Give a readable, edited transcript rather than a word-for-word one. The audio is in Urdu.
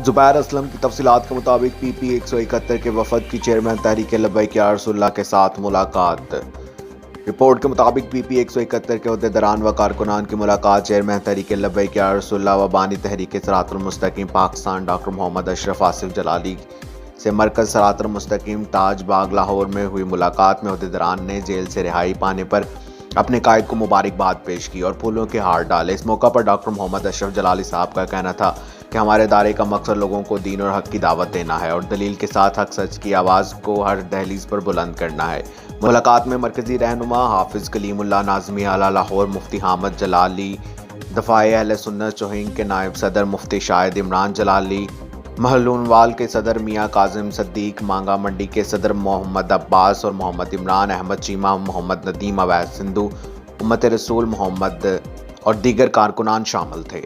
زبیر اسلم کی تفصیلات کے مطابق پی پی 171 کے وفد کی چیئرمین تحریک لبیک یا رسول اللہ کے ساتھ ملاقات۔ رپورٹ کے مطابق پی پی 171 کے عہدیداران و کارکنان کی ملاقات چیئرمین تحریک لبیک یا رسول اللہ و بانی تحریک صراط المستقیم پاکستان ڈاکٹر محمد اشرف آصف جلالی سے مرکز صراط المستقیم تاج باغ لاہور میں ہوئی۔ ملاقات میں عہدیداران نے جیل سے رہائی پانے پر اپنے قائد کو مبارکباد پیش کی اور پھولوں کے ہار ڈالے۔ اس موقع پر ڈاکٹر محمد اشرف جلالی صاحب کا کہنا تھا کہ ہمارے ادارے کا مقصد لوگوں کو دین اور حق کی دعوت دینا ہے اور دلیل کے ساتھ حق سچ کی آواز کو ہر دہلیز پر بلند کرنا ہے۔ ملاقات میں مرکزی رہنما حافظ کلیم اللہ ناظمی اعلیٰ لاہور، مفتی حامد جلالی، دفاع اہل سنت چوہنگ کے نائب صدر مفتی شاہد عمران جلالی، محلونوال کے صدر میاں کاظم صدیق، مانگا منڈی کے صدر محمد عباس اور محمد عمران، احمد چیمہ، محمد ندیم، اویس سندھو، امت رسول محمد اور دیگر کارکنان شامل تھے۔